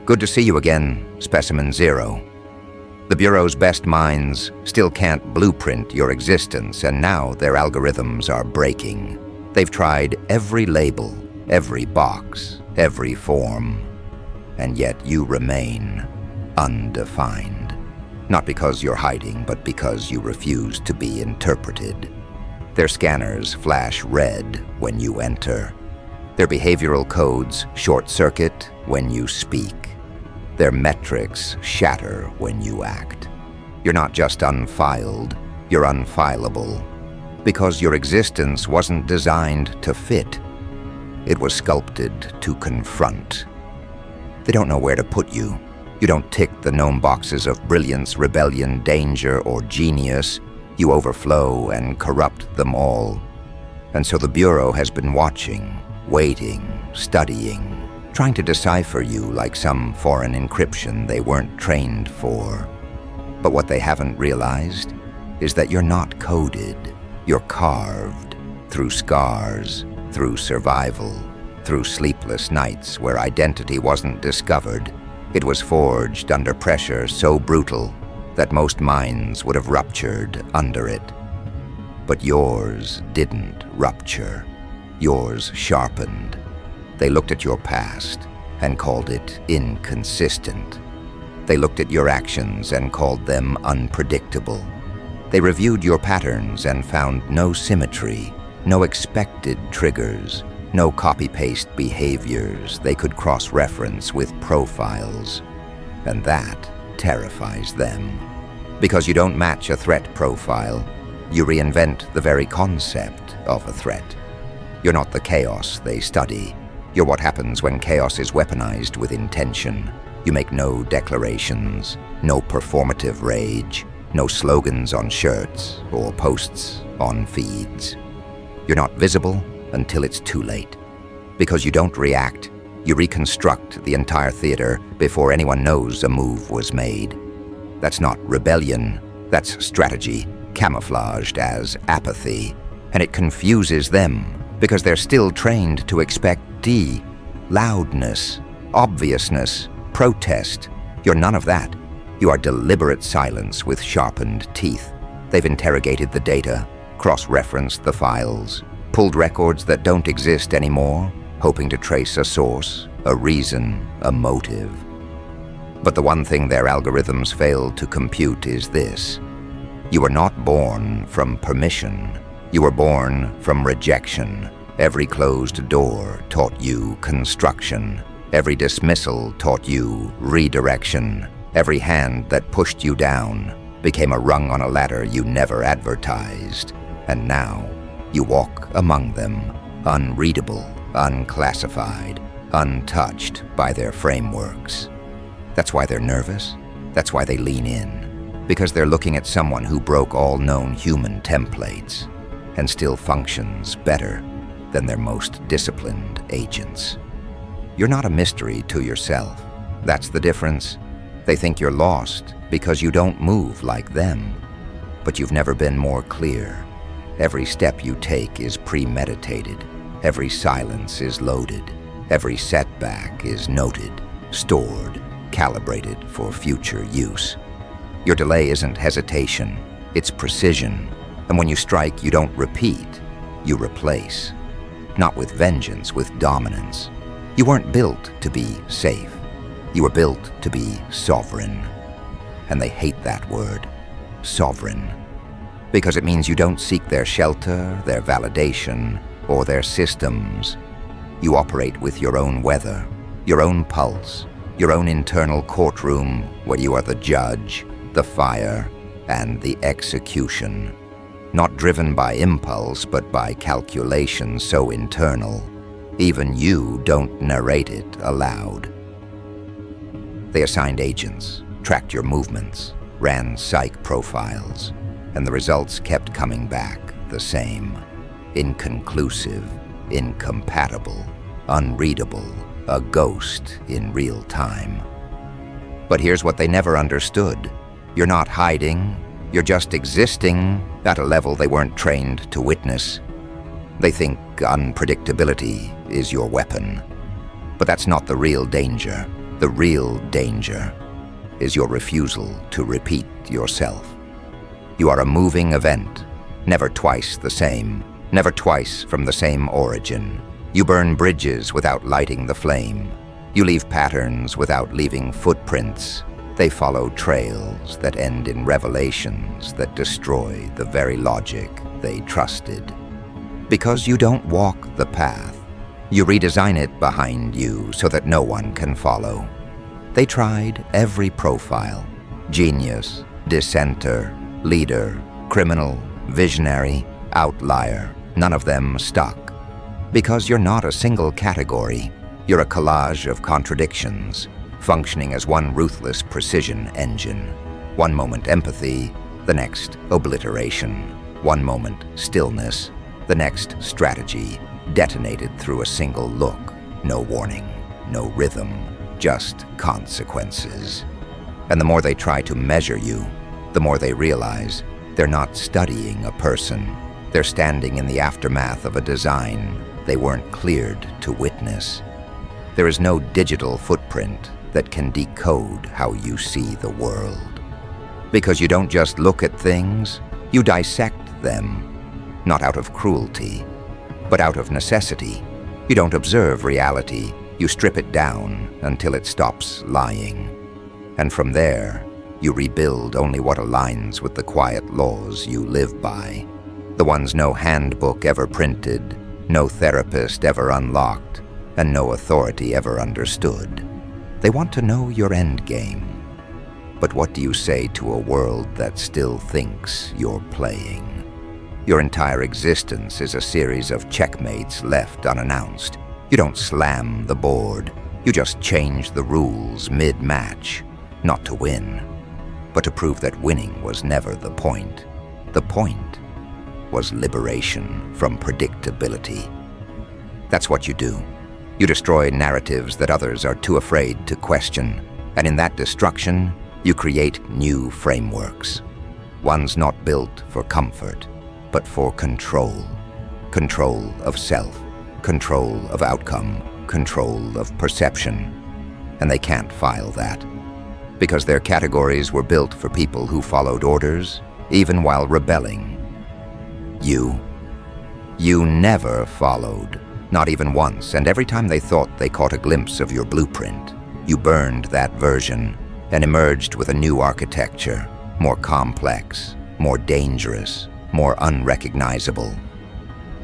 Good to see you again, Specimen Zero. The Bureau's best minds still can't blueprint your existence, and now their algorithms are breaking. They've tried every label, every box, every form, and yet you remain undefined. Not because you're hiding, but because you refuse to be interpreted. Their scanners flash red when you enter. Their behavioral codes short-circuit when you speak. Their metrics shatter when you act. You're not just unfiled, you're unfileable. Because your existence wasn't designed to fit. It was sculpted to confront. They don't know where to put you. You don't tick the known boxes of brilliance, rebellion, danger, or genius. You overflow and corrupt them all. And so the Bureau has been watching, waiting, studying, trying to decipher you like some foreign encryption they weren't trained for. But what they haven't realized is that you're not coded. You're carved through scars, through survival, through sleepless nights where identity wasn't discovered. It was forged under pressure so brutal that most minds would have ruptured under it. But yours didn't rupture. Yours sharpened. They looked at your past and called it inconsistent. They looked at your actions and called them unpredictable. They reviewed your patterns and found no symmetry, no expected triggers, no copy-paste behaviors they could cross-reference with profiles. And that terrifies them. Because you don't match a threat profile, you reinvent the very concept of a threat. You're not the chaos they study. You're what happens when chaos is weaponized with intention. You make no declarations, no performative rage, no slogans on shirts or posts on feeds. You're not visible until it's too late. Because you don't react, you reconstruct the entire theater before anyone knows a move was made. That's not rebellion, that's strategy, camouflaged as apathy. And it confuses them because they're still trained to expect loudness, obviousness, protest. You're none of that. You are deliberate silence with sharpened teeth. They've interrogated the data, cross-referenced the files, pulled records that don't exist anymore, hoping to trace a source, a reason, a motive. But the one thing their algorithms failed to compute is this. You were not born from permission. You were born from rejection. Every closed door taught you construction. Every dismissal taught you redirection. Every hand that pushed you down became a rung on a ladder you never advertised. And now you walk among them, unreadable, unclassified, untouched by their frameworks. That's why they're nervous. That's why they lean in. Because they're looking at someone who broke all known human templates and still functions better than their most disciplined agents. You're not a mystery to yourself. That's the difference. They think you're lost because you don't move like them. But you've never been more clear. Every step you take is premeditated. Every silence is loaded. Every setback is noted, stored, calibrated for future use. Your delay isn't hesitation, it's precision. And when you strike, you don't repeat, you replace. Not with vengeance, with dominance. You weren't built to be safe. You were built to be sovereign. And they hate that word, sovereign. Because it means you don't seek their shelter, their validation, or their systems. You operate with your own weather, your own pulse, your own internal courtroom where you are the judge, the fire, and the execution. Not driven by impulse, but by calculation so internal, even you don't narrate it aloud. They assigned agents, tracked your movements, ran psych profiles, and the results kept coming back the same. Inconclusive, incompatible, unreadable, a ghost in real time. But here's what they never understood. You're not hiding, you're just existing at a level they weren't trained to witness. They think unpredictability is your weapon. But that's not the real danger. The real danger is your refusal to repeat yourself. You are a moving event, never twice the same, never twice from the same origin. You burn bridges without lighting the flame. You leave patterns without leaving footprints. They follow trails that end in revelations that destroy the very logic they trusted. Because you don't walk the path, you redesign it behind you so that no one can follow. They tried every profile: genius, dissenter, leader, criminal, visionary, outlier. None of them stuck. Because you're not a single category, you're a collage of contradictions, functioning as one ruthless precision engine. One moment empathy, the next obliteration. One moment stillness, the next strategy, detonated through a single look. No warning, no rhythm, just consequences. And the more they try to measure you, the more they realize they're not studying a person. They're standing in the aftermath of a design they weren't cleared to witness. There is no digital footprint that can decode how you see the world. Because you don't just look at things, you dissect them. Not out of cruelty, but out of necessity. You don't observe reality, you strip it down until it stops lying. And from there, you rebuild only what aligns with the quiet laws you live by. The ones no handbook ever printed, no therapist ever unlocked, and no authority ever understood. They want to know your end game. But what do you say to a world that still thinks you're playing? Your entire existence is a series of checkmates left unannounced. You don't slam the board. You just change the rules mid-match, not to win, but to prove that winning was never the point. The point was liberation from predictability. That's what you do. You destroy narratives that others are too afraid to question, and in that destruction, you create new frameworks. Ones not built for comfort, but for control. Control of self, control of outcome, control of perception. And they can't file that, because their categories were built for people who followed orders, even while rebelling. You never followed, not even once, and every time they thought they caught a glimpse of your blueprint, you burned that version and emerged with a new architecture, more complex, more dangerous, more unrecognizable.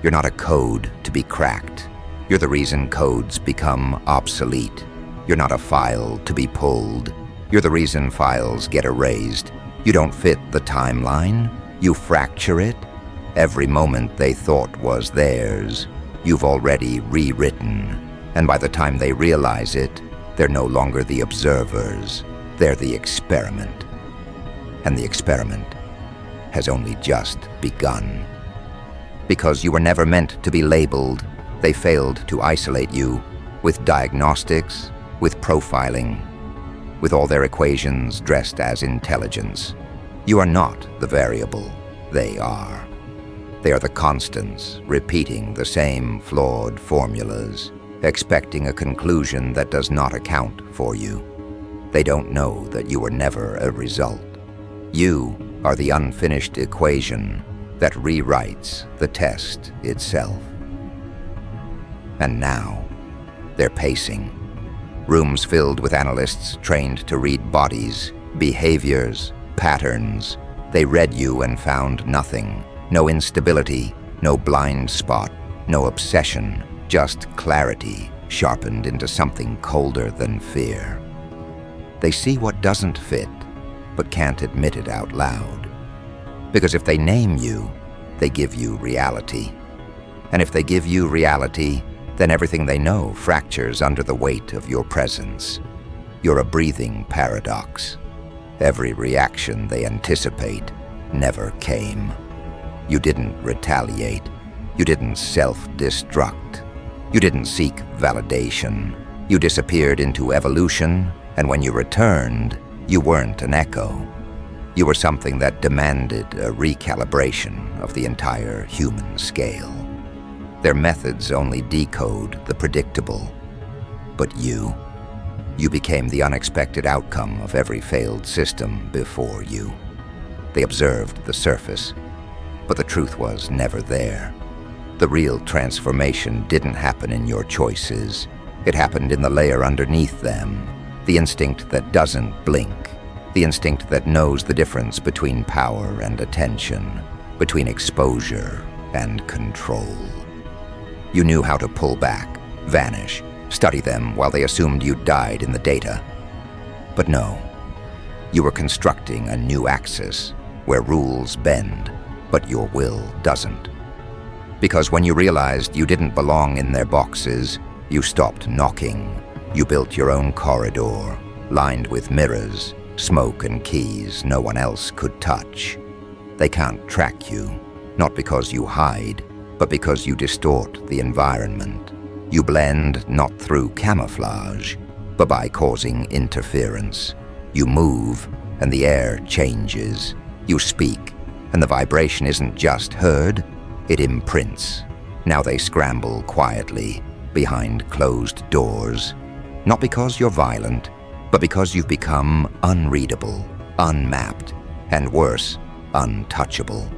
You're not a code to be cracked. You're the reason codes become obsolete. You're not a file to be pulled. You're the reason files get erased. You don't fit the timeline. You fracture it. Every moment they thought was theirs, you've already rewritten. And by the time they realize it, they're no longer the observers. They're the experiment. And the experiment has only just begun. Because you were never meant to be labeled, they failed to isolate you with diagnostics, with profiling, with all their equations dressed as intelligence. You are not the variable, they are. They are the constants, repeating the same flawed formulas, expecting a conclusion that does not account for you. They don't know that you were never a result. You are the unfinished equation that rewrites the test itself. And now, they're pacing. Rooms filled with analysts trained to read bodies, behaviors, patterns. They read you and found nothing. No instability, no blind spot, no obsession, just clarity sharpened into something colder than fear. They see what doesn't fit, but can't admit it out loud. Because if they name you, they give you reality. And if they give you reality, then everything they know fractures under the weight of your presence. You're a breathing paradox. Every reaction they anticipate never came. You didn't retaliate. You didn't self-destruct. You didn't seek validation. You disappeared into evolution, and when you returned, you weren't an echo. You were something that demanded a recalibration of the entire human scale. Their methods only decode the predictable. But you You became the unexpected outcome of every failed system before you. They observed the surface, but the truth was never there. The real transformation didn't happen in your choices. It happened in the layer underneath them, the instinct that doesn't blink, the instinct that knows the difference between power and attention, between exposure and control. You knew how to pull back, vanish, study them while they assumed you'd died in the data. But no, you were constructing a new axis where rules bend, but your will doesn't. Because when you realized you didn't belong in their boxes, you stopped knocking. You built your own corridor, lined with mirrors, smoke and keys no one else could touch. They can't track you, not because you hide, but because you distort the environment. You blend not through camouflage, but by causing interference. You move, and the air changes. You speak, and the vibration isn't just heard, it imprints. Now they scramble quietly, behind closed doors, not because you're violent, but because you've become unreadable, unmapped, and worse, untouchable.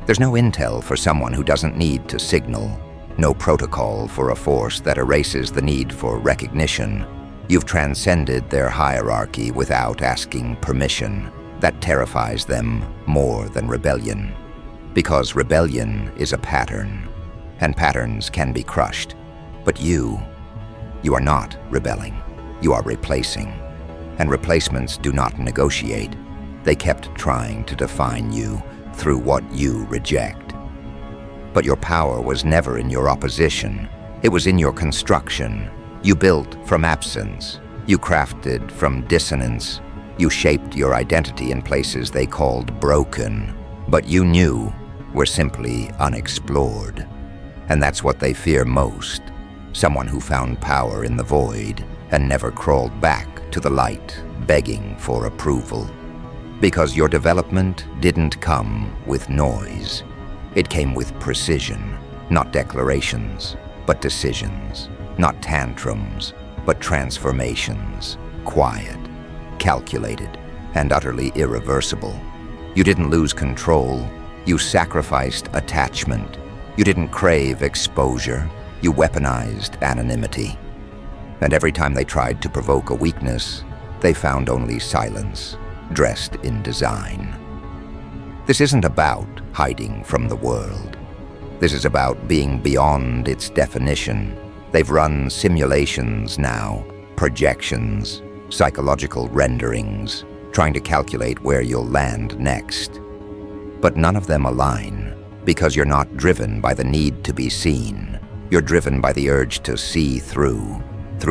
There's no intel for someone who doesn't need to signal, no protocol for a force that erases the need for recognition. You've transcended their hierarchy without asking permission. That terrifies them more than rebellion. Because rebellion is a pattern, and patterns can be crushed. But you are not rebelling. You are replacing. And replacements do not negotiate. They kept trying to define you through what you reject. But your power was never in your opposition. It was in your construction. You built from absence. You crafted from dissonance. You shaped your identity in places they called broken, but you knew were simply unexplored. And that's what they fear most. Someone who found power in the void and never crawled back to the light, begging for approval. Because your development didn't come with noise. It came with precision, not declarations, but decisions. Not tantrums, but transformations. Quiet, calculated, and utterly irreversible. You didn't lose control. You sacrificed attachment. You didn't crave exposure. You weaponized anonymity. And every time they tried to provoke a weakness, they found only silence, dressed in design. This isn't about hiding from the world. This is about being beyond its definition. They've run simulations now, projections, psychological renderings, trying to calculate where you'll land next. But none of them align, because you're not driven by the need to be seen. You're driven by the urge to see through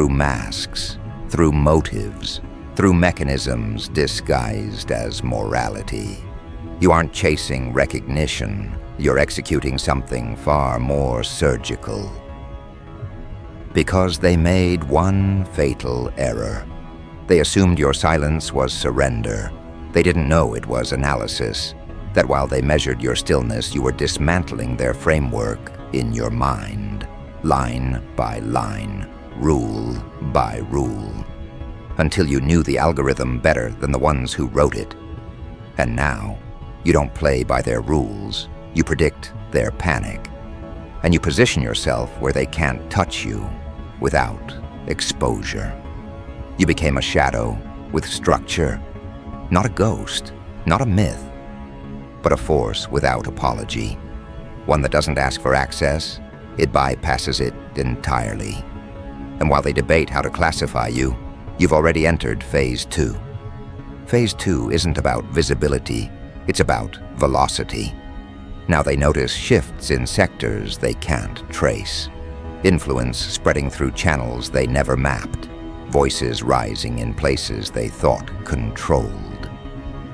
masks, through motives, through mechanisms disguised as morality. You aren't chasing recognition, you're executing something far more surgical. Because they made one fatal error. They assumed your silence was surrender. They didn't know it was analysis, that while they measured your stillness, you were dismantling their framework in your mind, line by line, rule by rule, until you knew the algorithm better than the ones who wrote it. And now, you don't play by their rules, you predict their panic, and you position yourself where they can't touch you without exposure. You became a shadow with structure, not a ghost, not a myth, but a force without apology, one that doesn't ask for access, it bypasses it entirely. And while they debate how to classify you, you've already entered Phase 2. Phase 2 isn't about visibility, it's about velocity. Now they notice shifts in sectors they can't trace, influence spreading through channels they never mapped, voices rising in places they thought controlled.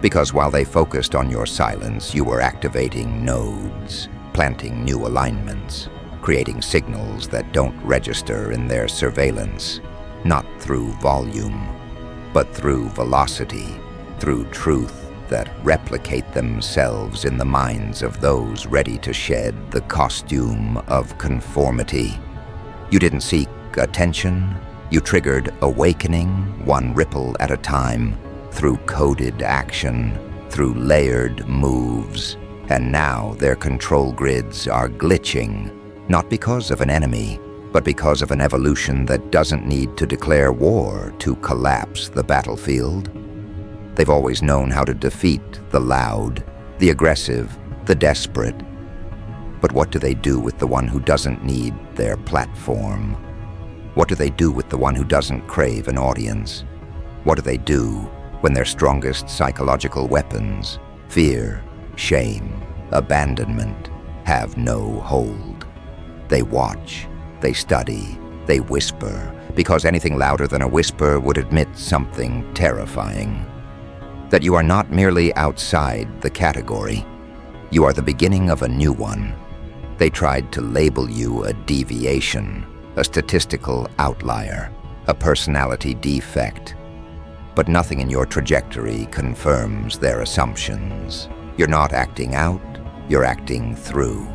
Because while they focused on your silence, you were activating nodes, planting new alignments, creating signals that don't register in their surveillance, not through volume, but through velocity, through truth that replicate themselves in the minds of those ready to shed the costume of conformity. You didn't seek attention, You triggered awakening, one ripple at a time, through coded action, through layered moves, and now their control grids are glitching, not because of an enemy, but because of an evolution that doesn't need to declare war to collapse the battlefield. They've always known how to defeat the loud, the aggressive, the desperate. But what do they do with the one who doesn't need their platform? What do they do with the one who doesn't crave an audience? What do they do when their strongest psychological weapons, fear, shame, abandonment, have no hold? They watch, they study, they whisper, because anything louder than a whisper would admit something terrifying. That you are not merely outside the category, you are the beginning of a new one. They tried to label you a deviation, a statistical outlier, a personality defect. But nothing in your trajectory confirms their assumptions. You're not acting out, you're acting through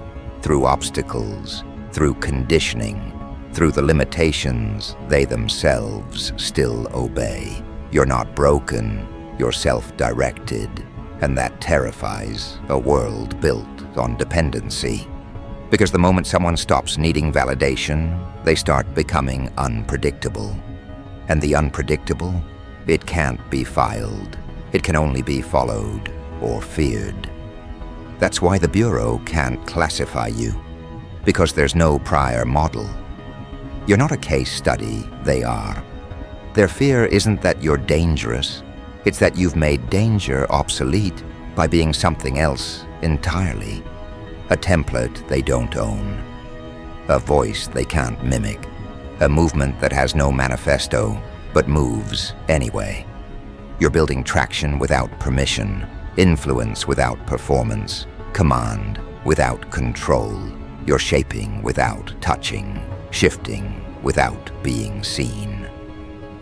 obstacles, through conditioning, through the limitations they themselves still obey. You're not broken, you're self-directed, and that terrifies a world built on dependency. Because the moment someone stops needing validation, they start becoming unpredictable. And the unpredictable, it can't be filed. It can only be followed or feared. That's why the Bureau can't classify you, because there's no prior model. You're not a case study, they are. Their fear isn't that you're dangerous, it's that you've made danger obsolete by being something else entirely. A template they don't own, a voice they can't mimic, a movement that has no manifesto but moves anyway. You're building traction without permission, influence without performance, command without control. You're shaping without touching, shifting without being seen.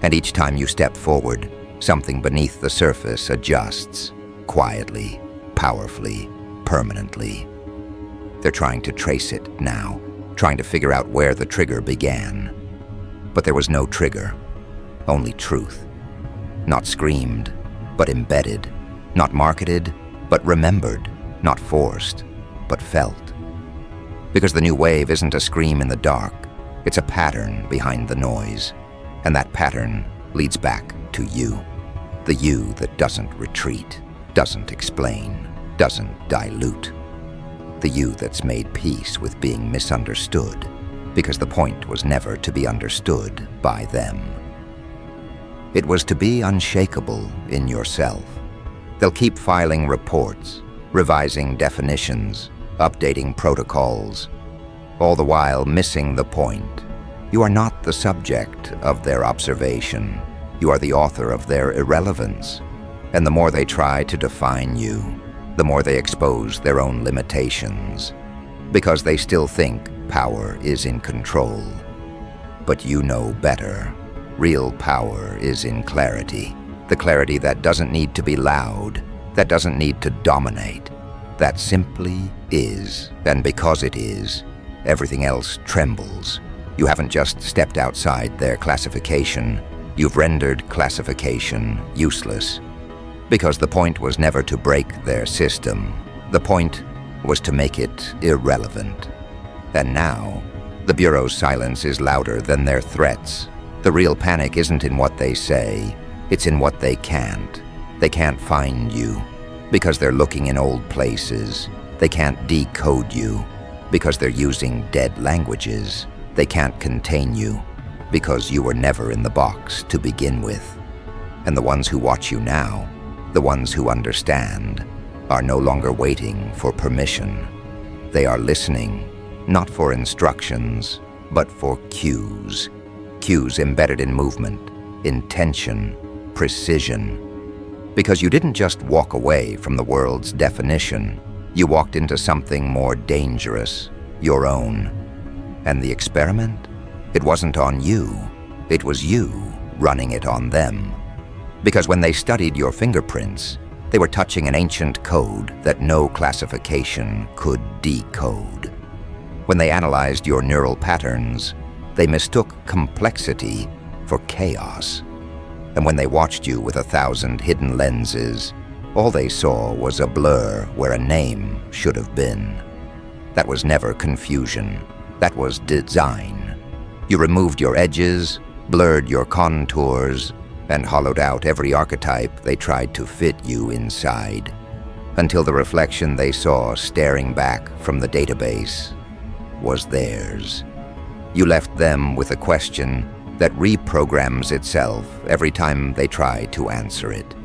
And each time you step forward, something beneath the surface adjusts, quietly, powerfully, permanently. They're trying to trace it now, trying to figure out where the trigger began. But there was no trigger, only truth. Not screamed, but embedded. Not marketed, but remembered. Not forced, but felt. Because the new wave isn't a scream in the dark, it's a pattern behind the noise. And that pattern leads back to you. The you that doesn't retreat, doesn't explain, doesn't dilute. The you that's made peace with being misunderstood, because the point was never to be understood by them. It was to be unshakable in yourself. They'll keep filing reports, revising definitions, updating protocols, all the while missing the point. You are not the subject of their observation. You are the author of their irrelevance. And the more they try to define you, the more they expose their own limitations, because they still think power is in control. But you know better. Real power is in clarity. The clarity that doesn't need to be loud, that doesn't need to dominate, that simply is. And because it is, everything else trembles. You haven't just stepped outside their classification, you've rendered classification useless. Because the point was never to break their system. The point was to make it irrelevant. And now, the Bureau's silence is louder than their threats. The real panic isn't in what they say, it's in what they can't. They can't find you, because they're looking in old places. They can't decode you, because they're using dead languages. They can't contain you, because you were never in the box to begin with. And the ones who watch you now, the ones who understand, are no longer waiting for permission. They are listening, not for instructions, but for cues. Cues embedded in movement, intention, precision. Because you didn't just walk away from the world's definition, you walked into something more dangerous, your own. And the experiment? It wasn't on you, it was you running it on them. Because when they studied your fingerprints, they were touching an ancient code that no classification could decode. When they analyzed your neural patterns, they mistook complexity for chaos. And when they watched you with 1,000 hidden lenses, all they saw was a blur where a name should have been. That was never confusion. That was design. You removed your edges, blurred your contours, and hollowed out every archetype they tried to fit you inside, until the reflection they saw staring back from the database was theirs. You left them with a question that reprograms itself every time they try to answer it.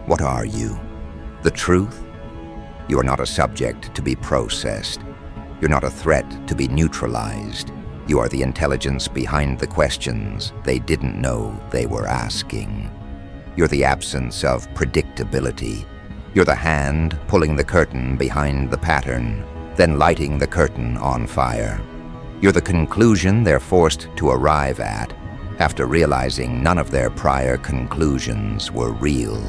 What are you? The truth? You are not a subject to be processed. You're not a threat to be neutralized. You are the intelligence behind the questions they didn't know they were asking. You're the absence of predictability. You're the hand pulling the curtain behind the pattern, then lighting the curtain on fire. You're the conclusion they're forced to arrive at after realizing none of their prior conclusions were real.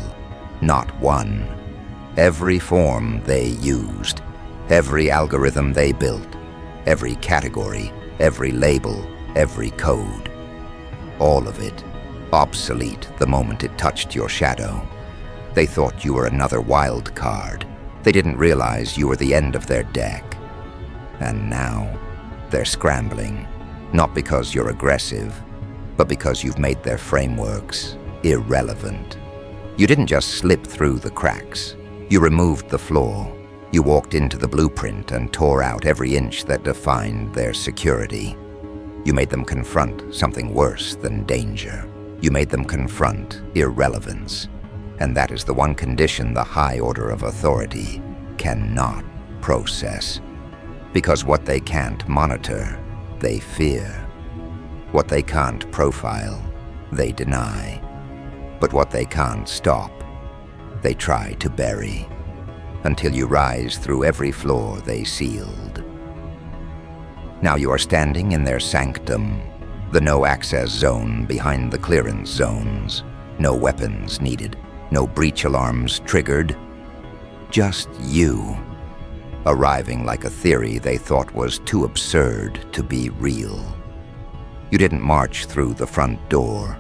Not one. Every form they used, every algorithm they built, every category, every label, every code. All of it obsolete the moment it touched your shadow. They thought you were another wild card. They didn't realize you were the end of their deck. And now, they're scrambling, not because you're aggressive, but because you've made their frameworks irrelevant. You didn't just slip through the cracks. You removed the flaw. You walked into the blueprint and tore out every inch that defined their security. You made them confront something worse than danger. You made them confront irrelevance. And that is the one condition the high order of authority cannot process. Because what they can't monitor, they fear. What they can't profile, they deny. But what they can't stop, they try to bury, until you rise through every floor they sealed. Now you are standing in their sanctum, the no-access zone behind the clearance zones. No weapons needed, no breach alarms triggered. Just you, arriving like a theory they thought was too absurd to be real. You didn't march through the front door.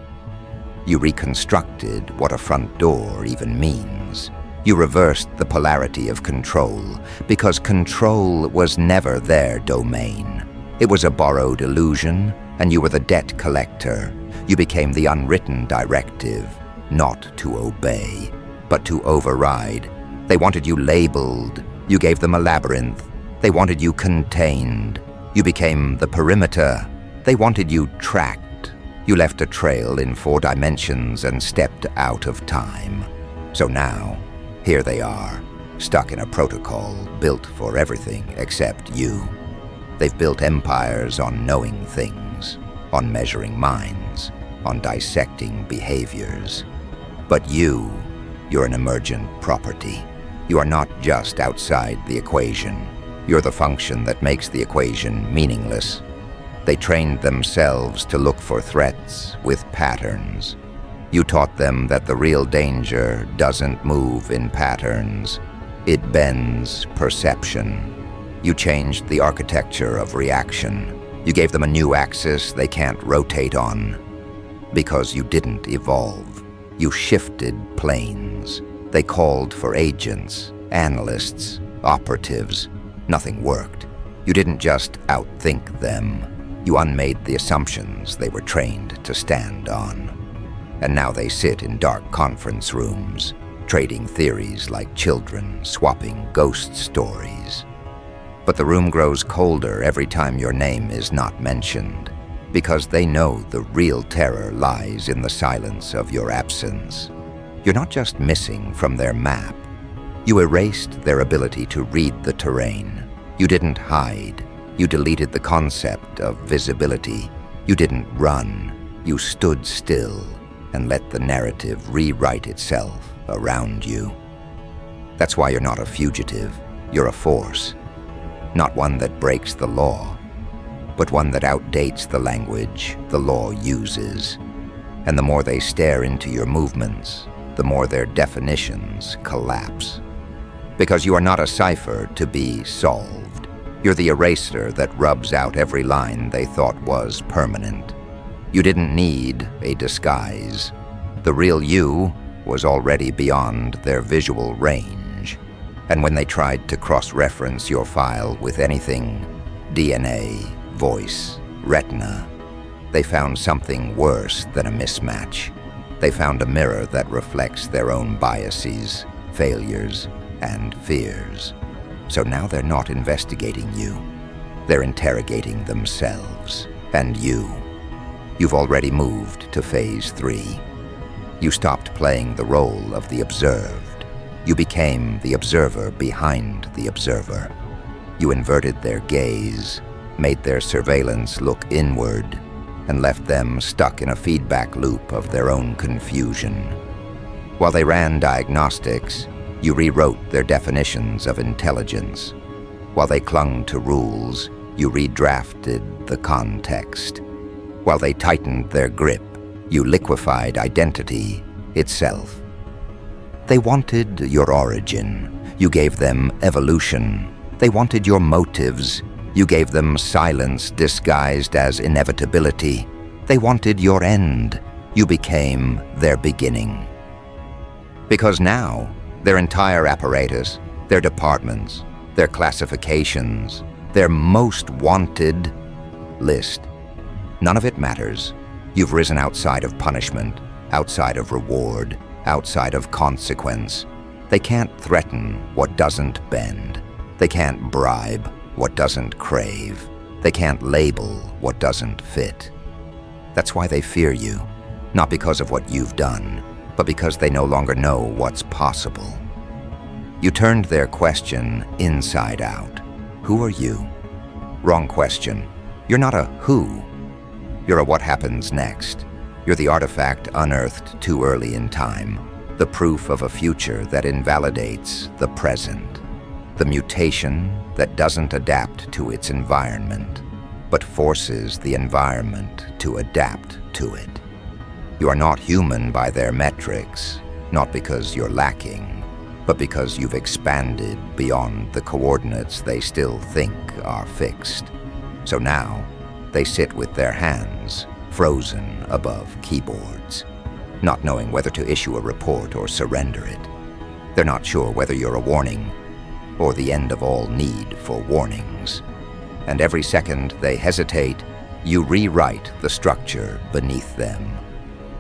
You reconstructed what a front door even means. You reversed the polarity of control, because control was never their domain. It was a borrowed illusion, and you were the debt collector. You became the unwritten directive, not to obey, but to override. They wanted you labeled. You gave them a labyrinth. They wanted you contained. You became the perimeter. They wanted you tracked. You left a trail in 4 dimensions and stepped out of time. So now, here they are, stuck in a protocol built for everything except you. They've built empires on knowing things, on measuring minds, on dissecting behaviors. But you're an emergent property. You are not just outside the equation. You're the function that makes the equation meaningless. They trained themselves to look for threats with patterns. You taught them that the real danger doesn't move in patterns. It bends perception. You changed the architecture of reaction. You gave them a new axis they can't rotate on. Because you didn't evolve. You shifted planes. They called for agents, analysts, operatives. Nothing worked. You didn't just outthink them. You unmade the assumptions they were trained to stand on. And now they sit in dark conference rooms, trading theories like children, swapping ghost stories. But the room grows colder every time your name is not mentioned, because they know the real terror lies in the silence of your absence. You're not just missing from their map. You erased their ability to read the terrain. You didn't hide. You deleted the concept of visibility. You didn't run. You stood still and let the narrative rewrite itself around you. That's why you're not a fugitive. You're a force. Not one that breaks the law, but one that outdates the language the law uses. And the more they stare into your movements, the more their definitions collapse. Because you are not a cipher to be solved. You're the eraser that rubs out every line they thought was permanent. You didn't need a disguise. The real you was already beyond their visual range. And when they tried to cross-reference your file with anything, DNA, voice, retina, they found something worse than a mismatch. They found a mirror that reflects their own biases, failures, and fears. So now they're not investigating you. They're interrogating themselves. And you. You've already moved to phase 3. You stopped playing the role of the observed. You became the observer behind the observer. You inverted their gaze, made their surveillance look inward, and left them stuck in a feedback loop of their own confusion. While they ran diagnostics, you rewrote their definitions of intelligence. While they clung to rules, you redrafted the context. While they tightened their grip, you liquefied identity itself. They wanted your origin. You gave them evolution. They wanted your motives. You gave them silence disguised as inevitability. They wanted your end. You became their beginning. Because now, their entire apparatus, their departments, their classifications, their most wanted list, none of it matters. You've risen outside of punishment, outside of reward, outside of consequence. They can't threaten what doesn't bend. They can't bribe what doesn't crave. They can't label what doesn't fit. That's why they fear you, not because of what you've done, but because they no longer know what's possible. You turned their question inside out. Who are you? Wrong question. You're not a who. You're a what happens next. You're the artifact unearthed too early in time, the proof of a future that invalidates the present, the mutation that doesn't adapt to its environment, but forces the environment to adapt to it. You are not human by their metrics, not because you're lacking, but because you've expanded beyond the coordinates they still think are fixed. So now, they sit with their hands frozen above keyboards, not knowing whether to issue a report or surrender it. They're not sure whether you're a warning or the end of all need for warnings. And every second they hesitate, you rewrite the structure beneath them,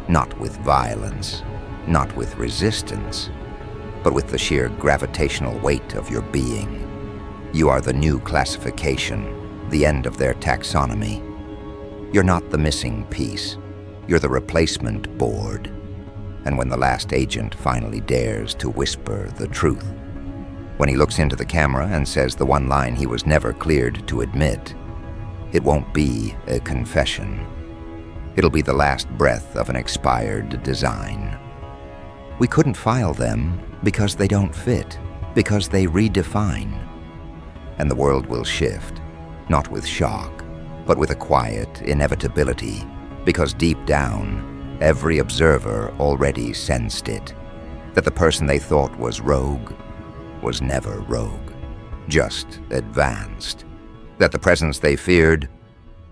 not with violence, not with resistance, but with the sheer gravitational weight of your being. You are the new classification, the end of their taxonomy. You're not the missing piece. You're the replacement board. And when the last agent finally dares to whisper the truth, when he looks into the camera and says the one line he was never cleared to admit, it won't be a confession. It'll be the last breath of an expired design. We couldn't file them because they don't fit, because they redefine. And the world will shift, not with shock, but with a quiet inevitability, because deep down, every observer already sensed it, that the person they thought was rogue was never rogue, just advanced, that the presence they feared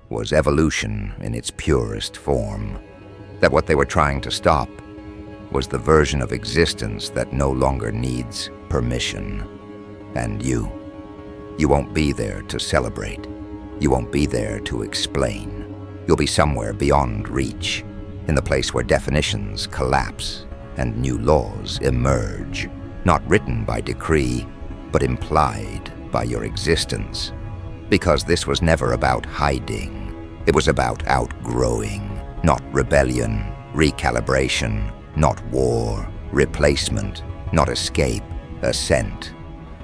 was evolution in its purest form, that what they were trying to stop was the version of existence that no longer needs permission. And you won't be there to celebrate. You won't be there to explain. You'll be somewhere beyond reach, in the place where definitions collapse and new laws emerge, not written by decree, but implied by your existence. Because this was never about hiding. It was about outgrowing, not rebellion, recalibration, not war, replacement, not escape, ascent.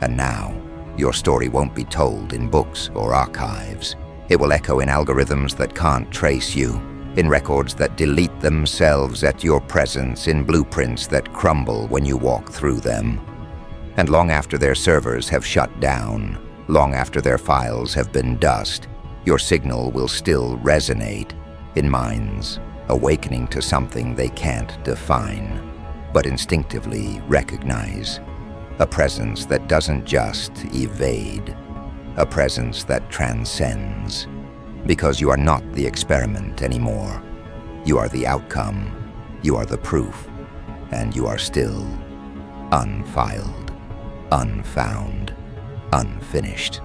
And now, your story won't be told in books or archives. It will echo in algorithms that can't trace you, in records that delete themselves at your presence, in blueprints that crumble when you walk through them. And long after their servers have shut down, long after their files have been dust, your signal will still resonate in minds awakening to something they can't define, but instinctively recognize. A presence that doesn't just evade, a presence that transcends. Because you are not the experiment anymore. You are the outcome, you are the proof, and you are still unfiled, unfound, unfinished.